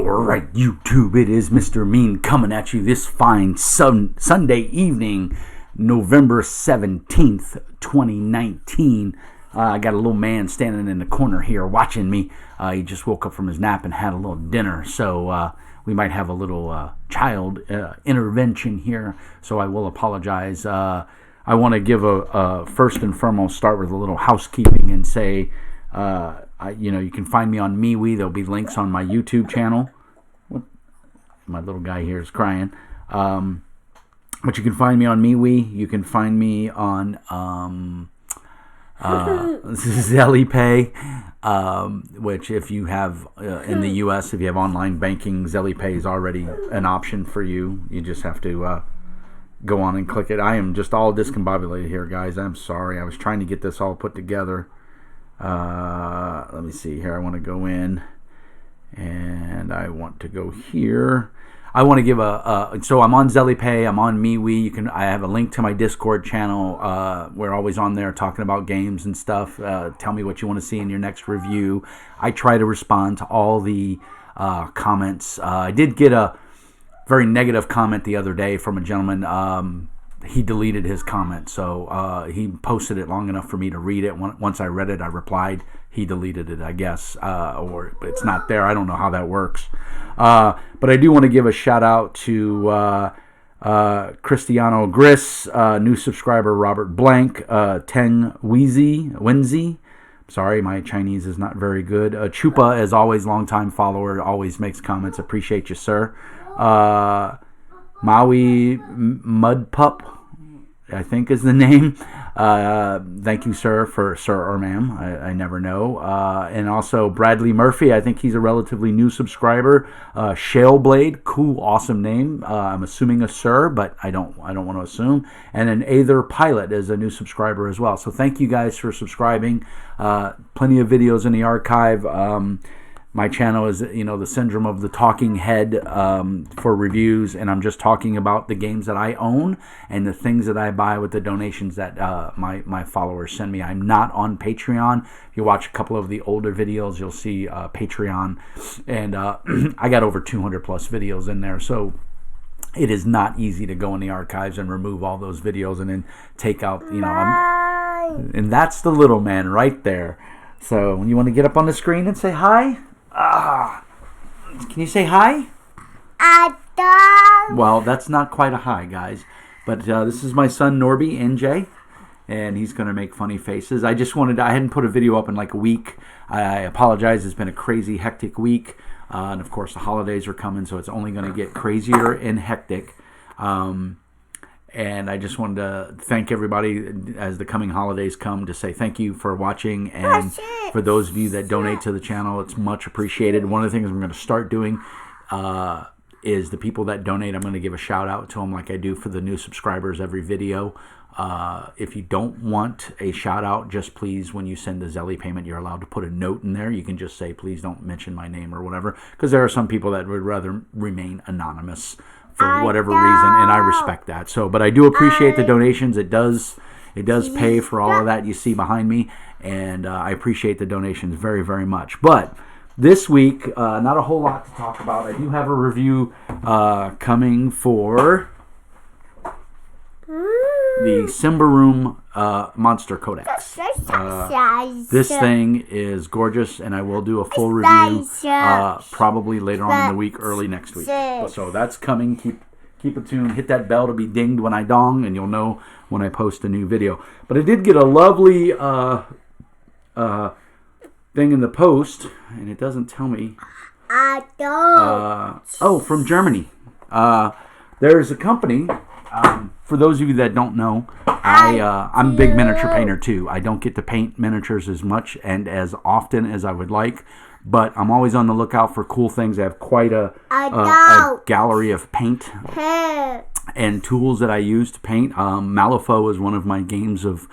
Alright, YouTube, it is Mr. Mean coming at you this fine Sunday evening, November 17th, 2019. I got a little man standing in the corner here watching me. He just woke up from his nap and had a little dinner, so we might have a little child intervention here, so I will apologize. I want to give a first and foremost start with a little housekeeping and say, you can find me on MeWe. There'll be links on my YouTube channel. My little guy here is crying. But you can find me on MeWe. You can find me on ZellyPay, which if you have in the U.S., if you have online banking, ZellyPay is already an option for you. You just have to go on and click it. I am just all discombobulated here, guys. I'm sorry. I was trying to get this all put together. Let me see here. I want to go in and I want to go here. I want to give so I'm on ZellyPay, I'm on MeWe. I have a link to my Discord channel. We're always on there talking about games and stuff. Tell me what you want to see in your next review. I try to respond to all the comments. I did get a very negative comment the other day from a gentleman. He deleted his comment, so he posted it long enough for me to read it. Once I read it, I replied. He deleted it, I guess, or it's not there. I don't know how that works. But I do want to give a shout out to Cristiano Gris, new subscriber Robert Blank, Teng Wenzi. Sorry, my Chinese is not very good. Chupa, as always, longtime follower, always makes comments. Appreciate you, sir. Maui Mud Pup, I think is the name. Thank you, sir, or ma'am. I never know. And also Bradley Murphy. I think he's a relatively new subscriber. Shaleblade, cool, awesome name. I'm assuming a sir, but I don't want to assume. And then Aether Pilot is a new subscriber as well. So thank you guys for subscribing. Plenty of videos in the archive. My channel is, the syndrome of the talking head for reviews, and I'm just talking about the games that I own and the things that I buy with the donations that my followers send me. I'm not on Patreon. If you watch a couple of the older videos, you'll see Patreon, and I got over 200 plus videos in there, so it is not easy to go in the archives and remove all those videos and then take out, and that's the little man right there. So you want to get up on the screen and say hi? Can you say hi? Well, that's not quite a hi, guys. But this is my son, Norby, NJ. And he's going to make funny faces. I hadn't put a video up in like a week. I apologize. It's been a crazy, hectic week. And of course, the holidays are coming, so it's only going to get crazier and hectic. And I just wanted to thank everybody as the coming holidays come to say thank you for watching. And for those of you that donate to the channel, it's much appreciated. One of the things I'm going to start doing is the people that donate, I'm going to give a shout out to them like I do for the new subscribers every video. If you don't want a shout out, just please, when you send the Zelly payment, you're allowed to put a note in there. You can just say, please don't mention my name or whatever, because there are some people that would rather remain anonymous for whatever reason, and I respect that. So, but I do appreciate the donations. It does pay for all of that you see behind me, and I appreciate the donations very, very much. But this week, not a whole lot to talk about. I do have a review coming for the Simbaroom Monster Codex. This thing is gorgeous, and I will do a full review probably later on in the week, early next week. So that's coming. Keep it tuned. Hit that bell to be dinged when I dong, and you'll know when I post a new video. But I did get a lovely thing in the post, and it doesn't tell me. From Germany. There's a company. For those of you that don't know, I'm a big miniature painter too. I don't get to paint miniatures as much and as often as I would like, but I'm always on the lookout for cool things. I have quite a gallery of paint and tools that I use to paint. Malifaux is one of my games of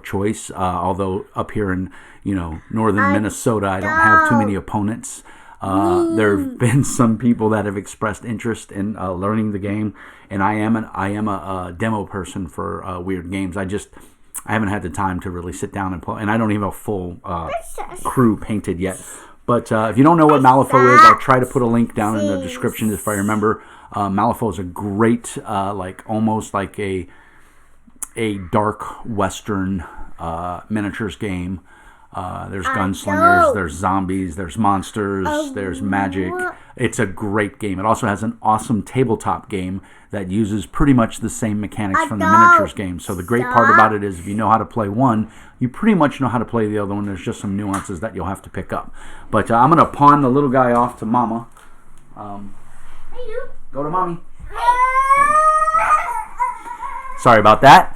choice, although up here in northern Minnesota, I don't have too many opponents. There have been some people that have expressed interest in learning the game, and I am a demo person for weird games. I haven't had the time to really sit down and play, and I don't even have a full crew painted yet. But if you don't know what Malifaux is, I'll try to put a link down in the description if I remember. Malifaux is a great, almost like a dark Western miniatures game. There's gunslingers, there's zombies, there's monsters, there's magic. It's a great game. It also has an awesome tabletop game that uses pretty much the same mechanics from the miniatures game. So the great part about it is if you know how to play one, you pretty much know how to play the other one. There's just some nuances that you'll have to pick up. But I'm going to pawn the little guy off to Mama. Go to Mommy. Sorry about that.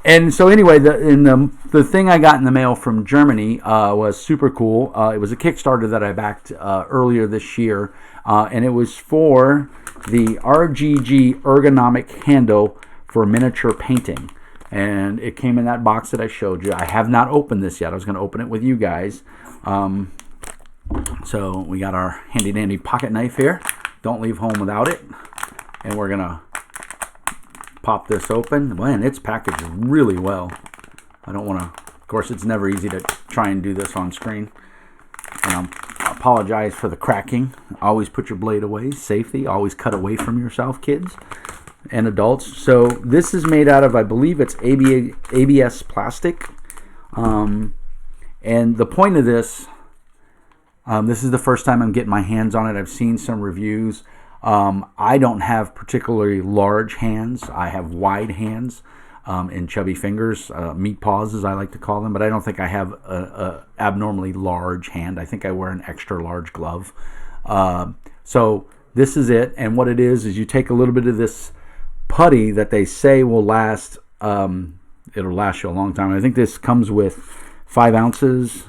And so anyway, the thing I got in the mail from Germany was super cool. It was a Kickstarter that I backed earlier this year, and it was for the RGG ergonomic handle for miniature painting. And it came in that box that I showed you. I have not opened this yet. I was going to open it with you guys. So we got our handy dandy pocket knife here. Don't leave home without it. And we're going to pop this open. Man, it's packaged really well. I don't want to, of course, it's never easy to try and do this on screen. And I apologize for the cracking. Always put your blade away. Safety. Always cut away from yourself, kids and adults. So this is made out of, I believe it's ABS plastic. And the point of this, this is the first time I'm getting my hands on it. I've seen some reviews. I don't have particularly large hands. I have wide hands and chubby fingers, meat paws as I like to call them, but I don't think I have a abnormally large hand. I think I wear an extra large glove. So this is it, and what it is you take a little bit of this putty that they say will last, it'll last you a long time. I think this comes with 5 ounces.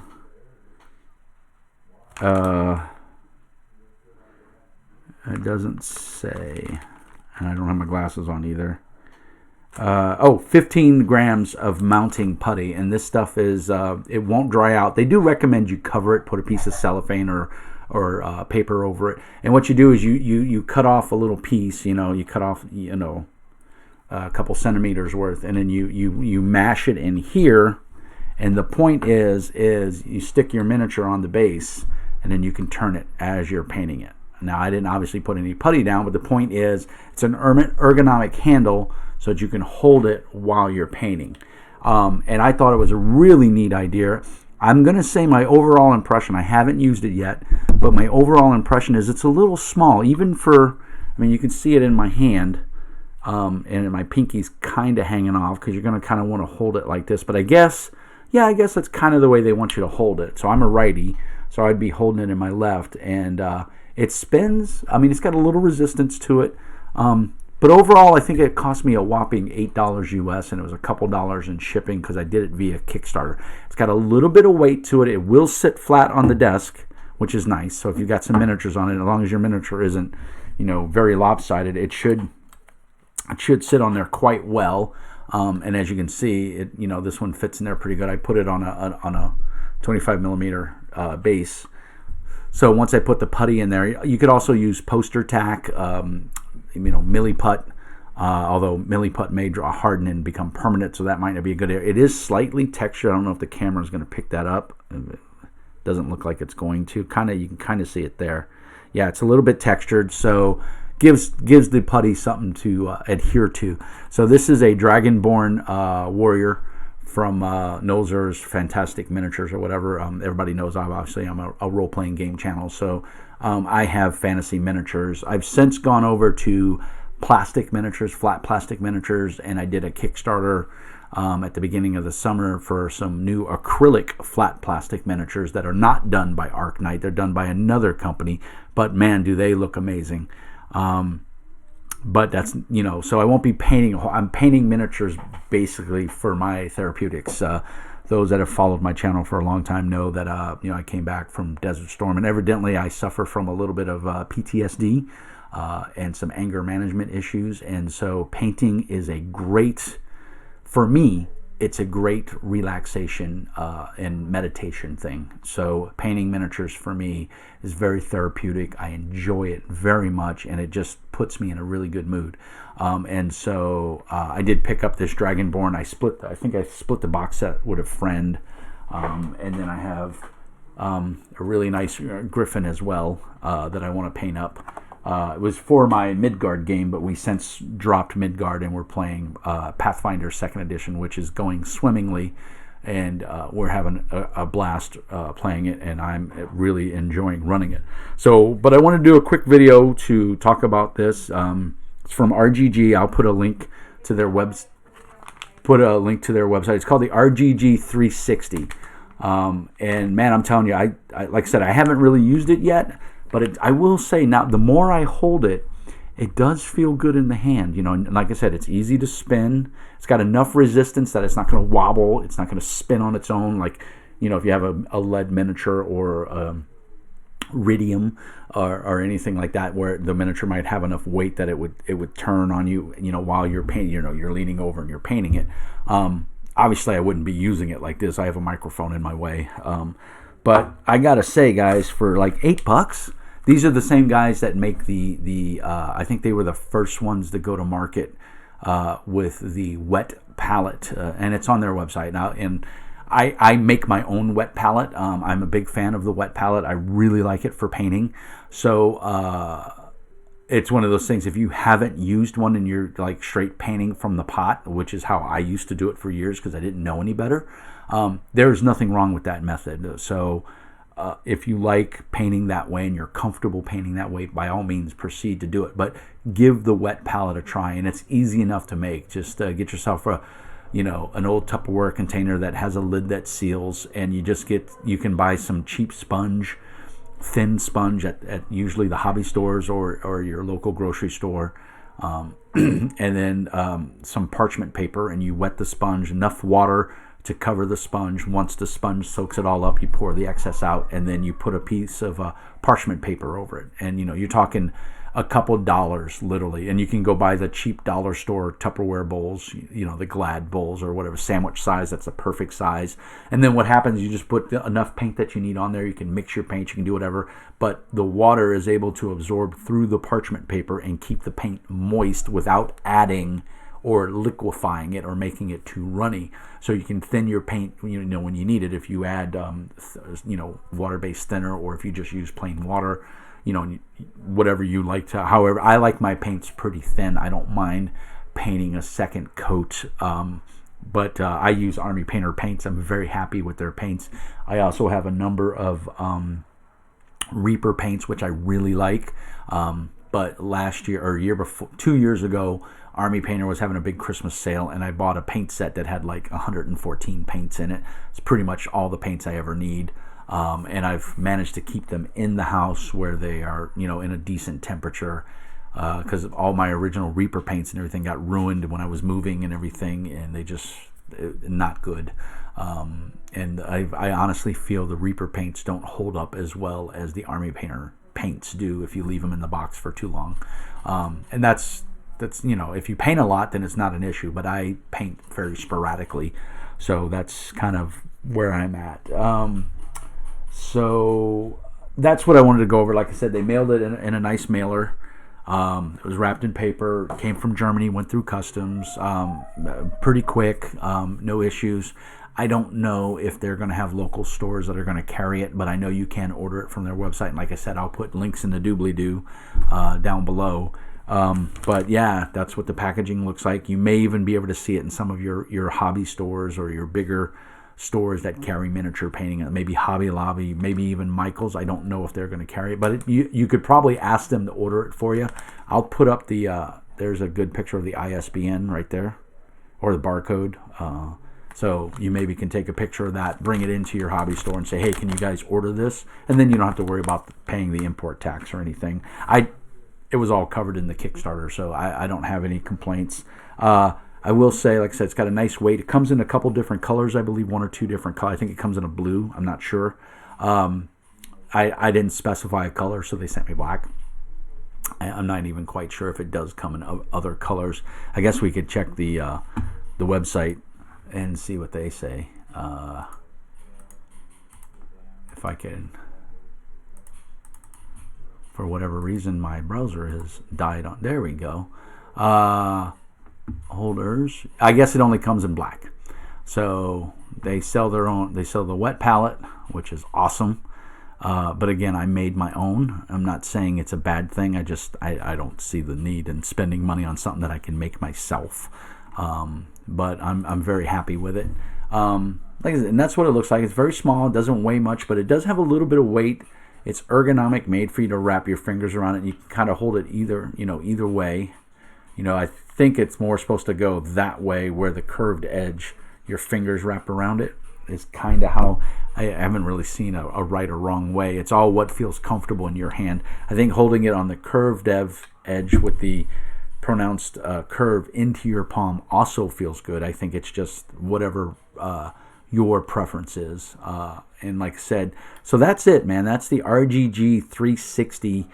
It doesn't say, and I don't have my glasses on either. 15 grams of mounting putty, and this stuff is, it won't dry out. They do recommend you cover it, put a piece of cellophane or paper over it. And what you do is you cut off a little piece, you cut off, a couple centimeters worth, and then you mash it in here. And the point is you stick your miniature on the base, and then you can turn it as you're painting it. Now, I didn't obviously put any putty down, but the point is it's an ergonomic handle so that you can hold it while you're painting. And I thought it was a really neat idea. I'm going to say my overall impression, I haven't used it yet, but my overall impression is it's a little small, even for, you can see it in my hand, and my pinky's kind of hanging off because you're going to kind of want to hold it like this. But I guess that's kind of the way they want you to hold it. So I'm a righty, so I'd be holding it in my left, and it spins. It's got a little resistance to it. But overall, I think it cost me a whopping $8 US, and it was a couple dollars in shipping because I did it via Kickstarter. It's got a little bit of weight to it. It will sit flat on the desk, which is nice. So if you've got some miniatures on it, as long as your miniature isn't, very lopsided, it should sit on there quite well. And as you can see, this one fits in there pretty good. I put it on a 25 millimeter base. So once I put the putty in there, you could also use poster tack, milliput, although milliput may harden and become permanent, so that might not be a good area. It is slightly textured. I don't know if the camera is going to pick that up. It doesn't look like it's going to. You can kind of see it there. Yeah, it's a little bit textured, so gives the putty something to adhere to. So this is a Dragonborn warrior from Nolzur's Fantastic Miniatures or whatever. Everybody knows I'm a role-playing game channel, so I have fantasy miniatures. I've since gone over to plastic miniatures, flat plastic miniatures, and I did a Kickstarter at the beginning of the summer for some new acrylic flat plastic miniatures that are not done by Arknight. They're done by another company, but man, do they look amazing. But that's, so I won't be painting. I'm painting miniatures basically for my therapeutics. Those that have followed my channel for a long time know that, I came back from Desert Storm, and evidently I suffer from a little bit of PTSD and some anger management issues. And so painting is for me, it's a great relaxation and meditation thing. So painting miniatures for me is very therapeutic. I enjoy it very much, and it just puts me in a really good mood. And so I did pick up this Dragonborn. I think I split the box set with a friend, and then I have a really nice griffin as well that I want to paint up. It was for my Midgard game, but we since dropped Midgard and we're playing Pathfinder 2nd Edition, which is going swimmingly, and we're having a blast playing it, and I'm really enjoying running it. So, but I want to do a quick video to talk about this. It's from RGG. I'll put a link to their website. It's called the RGG 360. And man, I'm telling you, I like I said, I haven't really used it yet, but I will say now, the more I hold it, it does feel good in the hand. You know, and like I said, it's easy to spin. It's got enough resistance that it's not going to wobble. It's not going to spin on its own. Like, you know, if you have a lead miniature or Iridium or anything like that, where the miniature might have enough weight that it would turn on you, you know, while you're painting. You know, you're leaning over and you're painting it. Obviously, I wouldn't be using it like this. I have a microphone in my way. But I gotta say, guys, for like $8, these are the same guys that make the I think they were the first ones to go to market with the wet palette, and it's on their website now. And I make my own wet palette. I'm a big fan of the wet palette. I really like it for painting. So it's one of those things, if you haven't used one and you're like straight painting from the pot, which is how I used to do it for years because I didn't know any better, there's nothing wrong with that method. So if you like painting that way and you're comfortable painting that way, by all means proceed to do it. But give the wet palette a try, and it's easy enough to make. Just get yourself an old Tupperware container that has a lid that seals, and you can buy some cheap sponge, thin sponge at usually the hobby stores or your local grocery store, and then some parchment paper, and you wet the sponge, enough water to cover the sponge. Once the sponge soaks it all up, you pour the excess out, and then you put a piece of parchment paper over it. And you're talking a couple dollars, literally, and you can go buy the cheap dollar store Tupperware bowls, the Glad bowls or whatever, sandwich size. That's the perfect size. And then what happens, you just put enough paint that you need on there. You can mix your paint, you can do whatever, but the water is able to absorb through the parchment paper and keep the paint moist without adding or liquefying it or making it too runny. So you can thin your paint when you need it. If you add water-based thinner, or if you just use plain water, whatever you like to. However, I like my paints pretty thin. I don't mind painting a second coat, but I use Army Painter paints. I'm very happy with their paints. I also have a number of Reaper paints, which I really like. But last year or year before, 2 years ago, Army Painter was having a big Christmas sale, and I bought a paint set that had like 114 paints in it. It's pretty much all the paints I ever need. And I've managed to keep them in the house where they are, in a decent temperature, because all my original Reaper paints and everything got ruined when I was moving and everything, and they just not good. And I honestly feel the Reaper paints don't hold up as well as the Army Painter paints do if you leave them in the box for too long. And that's if you paint a lot, then it's not an issue, but I paint very sporadically, so that's kind of where I'm at. So that's what I wanted to go over. Like I said, they mailed it in a nice mailer. It was wrapped in paper, came from Germany, went through customs, pretty quick, no issues. I don't know if they're going to have local stores that are going to carry it, but I know you can order it from their website. And like I said, I'll put links in the doobly-doo down below. But yeah, that's what the packaging looks like. You may even be able to see it in some of your hobby stores or your bigger stores that carry miniature painting, maybe Hobby Lobby, maybe even Michael's. I don't know if they're going to carry it, but you could probably ask them to order it for you. I'll put up there's a good picture of the ISBN right there, or the barcode. So you maybe can take a picture of that, bring it into your hobby store and say, hey, can you guys order this? And then you don't have to worry about paying the import tax or anything. It was all covered in the Kickstarter, so I don't have any complaints. I will say, like I said, it's got a nice weight. It comes in a couple different colors, I believe, 1 or 2 different colors. I think it comes in a blue. I'm not sure. I didn't specify a color, so they sent me black. I'm not even quite sure if it does come in other colors. I guess we could check the website and see what they say. If I can. For whatever reason, my browser has died on. There we go. Holders. I guess it only comes in black. So they sell their own. They sell the wet palette, which is awesome. But again, I made my own. I'm not saying it's a bad thing. I don't see the need in spending money on something that I can make myself. But I'm very happy with it. Like I said, and that's what it looks like. It's very small. It doesn't weigh much, but it does have a little bit of weight. It's ergonomic, made for you to wrap your fingers around it. And you can kind of hold it either way. I think it's more supposed to go that way, where the curved edge, your fingers wrap around it. Is kind of how. I haven't really seen a right or wrong way. It's all what feels comfortable in your hand. I think holding it on the curved edge with the pronounced curve into your palm also feels good. I think it's just whatever your preference is. And like I said, so that's it, man. That's the RGG 360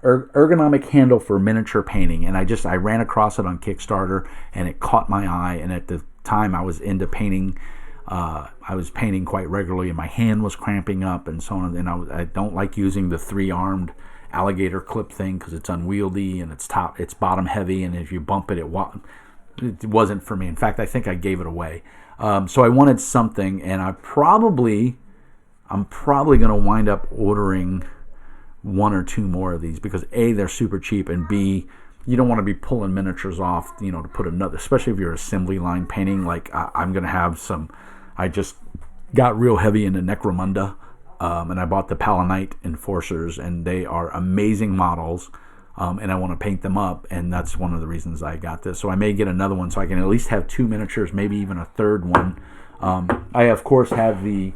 ergonomic handle for miniature painting. And I ran across it on Kickstarter, and it caught my eye. And at the time, I was into painting. I was painting quite regularly, and my hand was cramping up and so on. And I don't like using the 3-armed alligator clip thing because it's unwieldy and it's bottom heavy, and if you bump it, it wasn't for me. In fact, I think I gave it away. So I wanted something, and I'm probably going to wind up ordering 1 or 2 more of these because A, they're super cheap, and B, you don't want to be pulling miniatures off, to put another, especially if you're assembly line painting. Like I'm going to have some. I just got real heavy into Necromunda, and I bought the Palanite Enforcers, and they are amazing models, and I want to paint them up, and that's one of the reasons I got this. So I may get another one so I can at least have 2 miniatures, maybe even a third one. I, of course, have the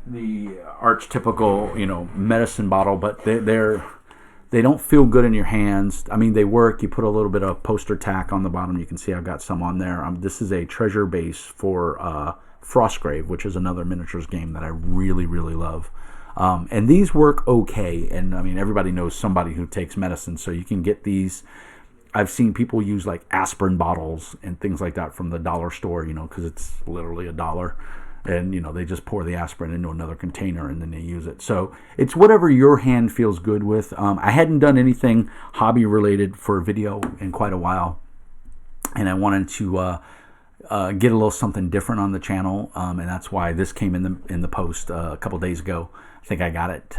archetypical, medicine bottle, but they don't feel good in your hands. I mean, they work. You put a little bit of poster tack on the bottom. You can see I've got some on there. This is a treasure base for Frostgrave, which is another miniatures game that I really, really love. And these work okay. And I mean, everybody knows somebody who takes medicine, so you can get these. I've seen people use like aspirin bottles and things like that from the dollar store, because it's literally $1. And, they just pour the aspirin into another container and then they use it. So it's whatever your hand feels good with. I hadn't done anything hobby related for video in quite a while. And I wanted to get a little something different on the channel. And that's why this came in the post a couple days ago. I think I got it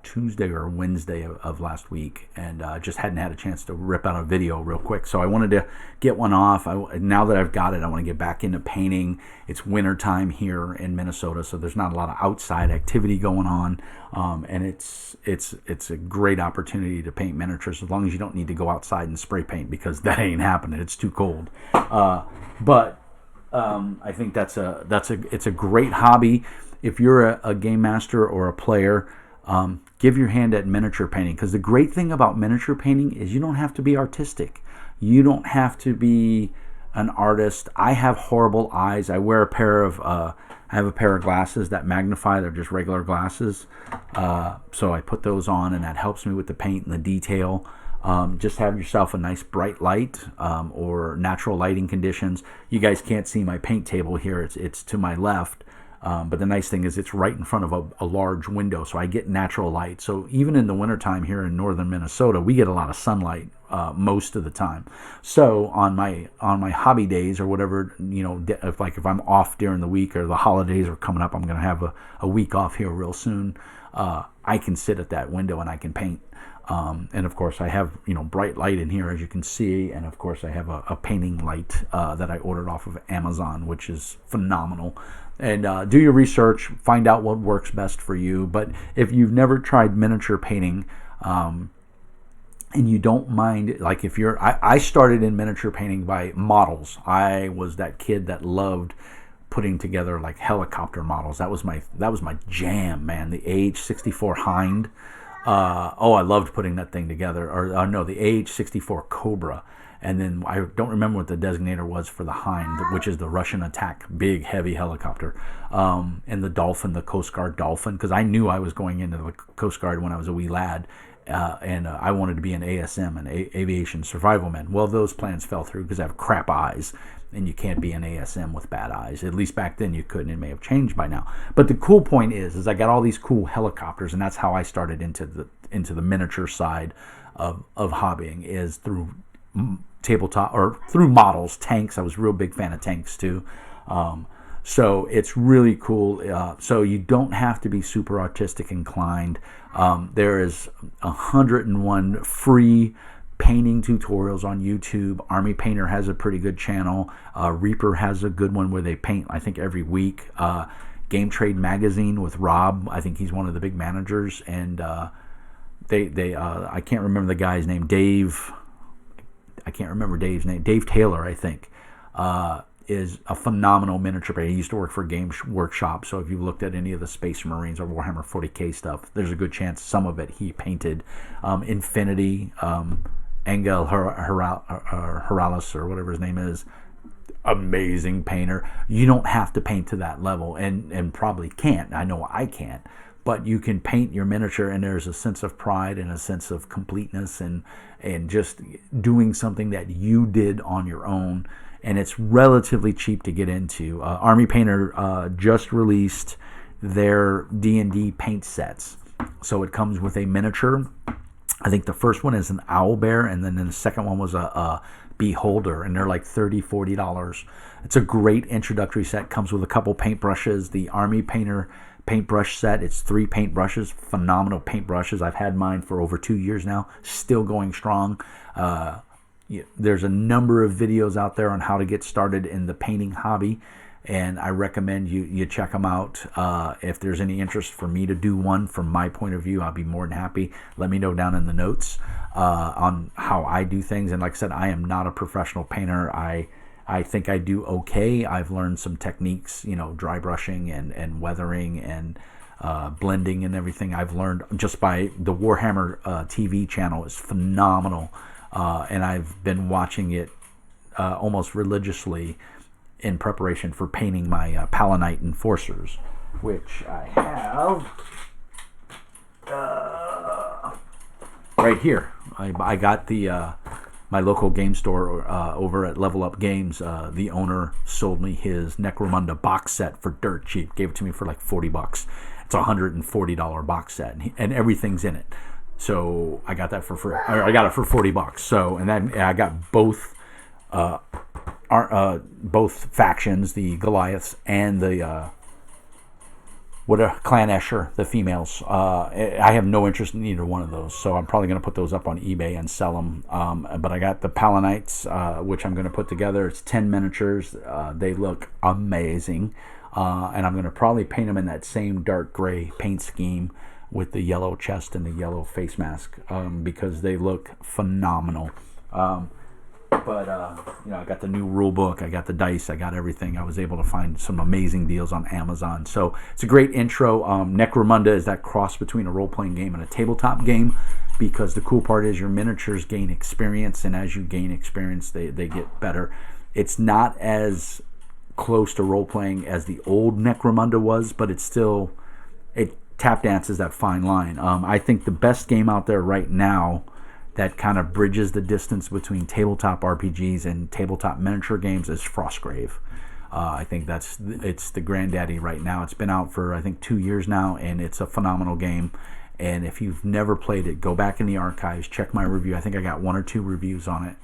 Tuesday or Wednesday of last week, and just hadn't had a chance to rip out a video real quick. So I wanted to get one off. Now that I've got it, I want to get back into painting. It's winter time here in Minnesota, so there's not a lot of outside activity going on, and it's a great opportunity to paint miniatures as long as you don't need to go outside and spray paint, because that ain't happening. It's too cold. But I think it's a great hobby if you're a game master or a player. Give your hand at miniature painting, because the great thing about miniature painting is you don't have to be artistic. You don't have to be an artist. I have horrible eyes. I wear a pair of glasses that magnify. They're just regular glasses. So I put those on, and that helps me with the paint and the detail. Just have yourself a nice bright light, or natural lighting conditions. You guys can't see my paint table here. It's to my left. But the nice thing is it's right in front of a large window, so I get natural light. So even in the wintertime here in northern Minnesota, we get a lot of sunlight most of the time. So on my hobby days or whatever, if I'm off during the week or the holidays are coming up, I'm going to have a week off here real soon. I can sit at that window and I can paint. And of course I have, bright light in here, as you can see. And of course I have a painting light that I ordered off of Amazon, which is phenomenal. And do your research, find out what works best for you. But if you've never tried miniature painting, and you don't mind, like if I started in miniature painting by models. I was that kid that loved putting together like helicopter models. That was my jam, man. The AH-64 Hind. I loved putting that thing together. Or no, the AH-64 Cobra. And then I don't remember what the designator was for the Hind, which is the Russian attack, big, heavy helicopter. And the Dolphin, the Coast Guard Dolphin, because I knew I was going into the Coast Guard when I was a wee lad. And I wanted to be an ASM, an aviation survivalman. Well, those plans fell through because I have crap eyes, and you can't be an ASM with bad eyes. At least back then you couldn't. It may have changed by now. But the cool point is I got all these cool helicopters, and that's how I started into the miniature side of hobbying, is through tabletop or through models, tanks. I was a real big fan of tanks too. So it's really cool. So you don't have to be super artistic inclined. There is 101 free painting tutorials on YouTube. Army Painter has a pretty good channel. Reaper has a good one where they paint, I think, every week. Game Trade Magazine with Rob, I think he's one of the big managers, and I can't remember the guy's name. Dave. I can't remember Dave's name. Dave Taylor, I think, is a phenomenal miniature painter. He used to work for Games Workshop, so if you looked at any of the Space Marines or Warhammer 40K stuff, there's a good chance some of it he painted. Infinity, Engel Heralis, or whatever his name is, amazing painter. You don't have to paint to that level, and probably can't. I know I can't. But you can paint your miniature, and there's a sense of pride and a sense of completeness and just doing something that you did on your own. And it's relatively cheap to get into. Army Painter just released their D&D paint sets. So it comes with a miniature. I think the first one is an owl bear, and then the second one was a beholder, and they're like $30, $40. It's a great introductory set. Comes with a couple paintbrushes. The Army Painter paintbrush set, it's 3 paintbrushes, phenomenal paintbrushes. I've had mine for over 2 years now, still going strong. There's a number of videos out there on how to get started in the painting hobby, and I recommend you check them out. If there's any interest for me to do one from my point of view, I'll be more than happy. Let me know down in the notes on how I do things. And like I said, I am not a professional painter. I think I do okay. I've learned some techniques, dry brushing and weathering and blending and everything. I've learned just by the Warhammer TV channel is phenomenal, and I've been watching it almost religiously in preparation for painting my Palanite Enforcers, which I have right here. I got the my local game store over at Level Up Games. The owner sold me his Necromunda box set for dirt cheap. Gave it to me for like $40. It's a $140 box set, and everything's in it. So I got that for free. I got it for $40. So, and then I got both factions, the Goliaths and the Clan Escher, the females. I have no interest in either one of those, so I'm probably going to put those up on eBay and sell them. But I got the Palanites, which I'm going to put together. It's 10 miniatures. They look amazing, and I'm going to probably paint them in that same dark gray paint scheme with the yellow chest and the yellow face mask, because they look phenomenal. But I got the new rule book, I got the dice, I got everything. I was able to find some amazing deals on Amazon. So it's a great intro. Necromunda is that cross between a role-playing game and a tabletop game, because the cool part is your miniatures gain experience, and as you gain experience, they get better. It's not as close to role-playing as the old Necromunda was, but it tap dances that fine line. I think the best game out there right now that kind of bridges the distance between tabletop RPGs and tabletop miniature games is Frostgrave. I think it's the granddaddy right now. It's been out for I think 2 years now, and it's a phenomenal game. And if you've never played it, go back in the archives, check my review. I think I got 1 or 2 reviews on it.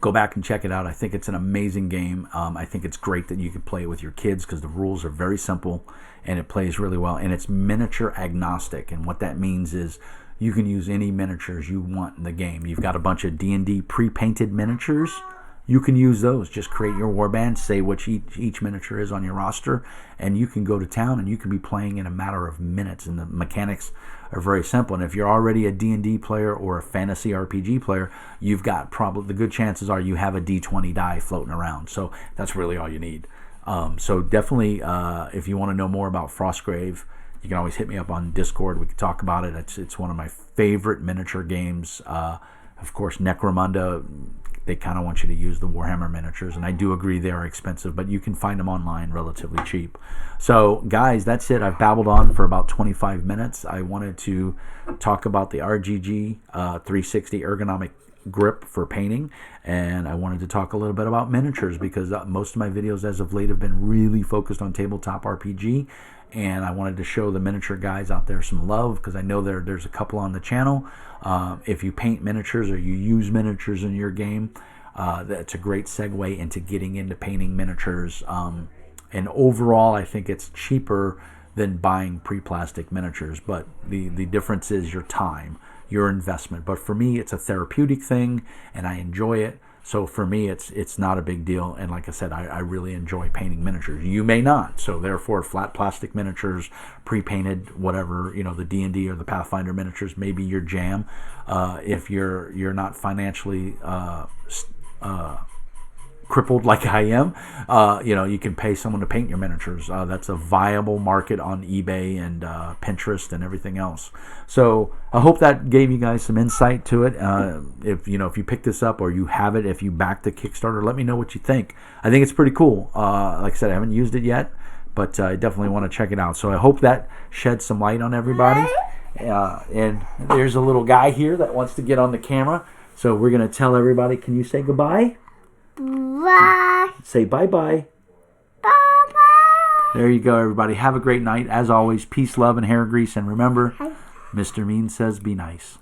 Go back and check it out. I think it's an amazing game. I think it's great that you can play it with your kids because the rules are very simple and it plays really well. And it's miniature agnostic, and what that means is you can use any miniatures you want in the game. You've got a bunch of D&D pre-painted miniatures. You can use those. Just create your warband, say which each miniature is on your roster, and you can go to town and you can be playing in a matter of minutes. And the mechanics are very simple. And if you're already a D&D player or a fantasy RPG player, you've got probably the good chances are you have a D20 die floating around. So that's really all you need. So definitely, if you want to know more about Frostgrave, you can always hit me up on Discord. We can talk about it. It's one of my favorite miniature games. Of course, Necromunda, they kind of want you to use the Warhammer miniatures, and I do agree they are expensive, but you can find them online relatively cheap. So, guys, that's it. I've babbled on for about 25 minutes. I wanted to talk about the RGG 360 ergonomic grip for painting, and I wanted to talk a little bit about miniatures because most of my videos as of late have been really focused on tabletop RPG. and I wanted to show the miniature guys out there some love because I know there's a couple on the channel. If you paint miniatures or you use miniatures in your game, that's a great segue into getting into painting miniatures. And overall, I think it's cheaper than buying pre-plastic miniatures, but the difference is your time, your investment. But for me, it's a therapeutic thing, and I enjoy it. So for me, it's not a big deal. And like I said, I really enjoy painting miniatures. You may not. So therefore, flat plastic miniatures, pre-painted, whatever, the D&D or the Pathfinder miniatures may be your jam. If you're not financially crippled like I am, you can pay someone to paint your miniatures. That's a viable market on eBay and Pinterest and everything else. So I hope that gave you guys some insight to it. If you pick this up or you have it, if you back the Kickstarter, let me know what you think. I think it's pretty cool. Like I said, I haven't used it yet, but I definitely want to check it out. So I hope that sheds some light on everybody. And there's a little guy here that wants to get on the camera. So we're going to tell everybody, can you say goodbye? Bye. Say bye-bye. Bye-bye. There you go, everybody. Have a great night. As always, peace, love, and hair grease. And remember, Mr. Mean says be nice.